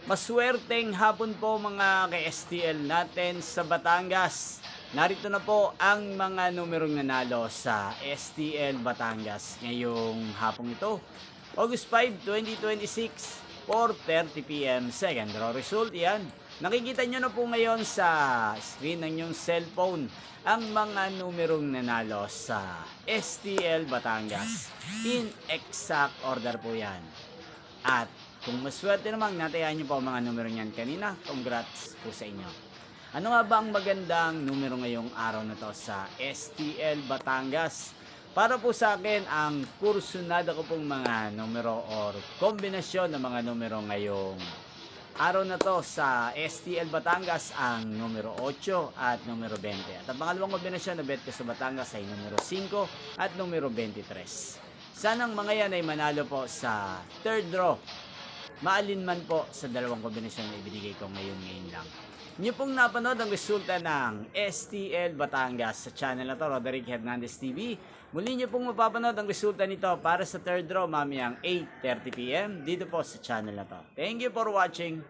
Maswerteng hapon po mga ka-STL natin sa Batangas. Narito na po ang mga numerong nanalo sa STL Batangas ngayong hapong ito. August 5, 2026, 4:30 PM. Second draw result yan. Nakikita nyo na po ngayon sa screen ng inyong cellphone ang mga numerong nanalo sa STL Batangas. In exact order po yan. At kung maswerte naman, natayaan nyo po ang mga numero niyan kanina. Congrats po sa inyo. Ano nga ba ang magandang numero ngayong araw na to sa STL Batangas? Para po sa akin, ang kursunada ko pong mga numero or kombinasyon ng mga numero ngayong araw na to sa STL Batangas ang numero 8 at numero 20. At ang pangalawang kombinasyon na bet ko sa Batangas ay numero 5 at numero 23. Sanang mga yan ay manalo po sa third draw. Maalin man po sa dalawang kombinasyon na ibinigay ko ngayon lang. Niyo pong napanood ang resulta ng STL Batangas sa channel na to, Roderick Hernandez TV. Muli niyo pong mapapanood ang resulta nito para sa third draw mamayang 8:30 PM dito po sa channel na to. Thank you for watching.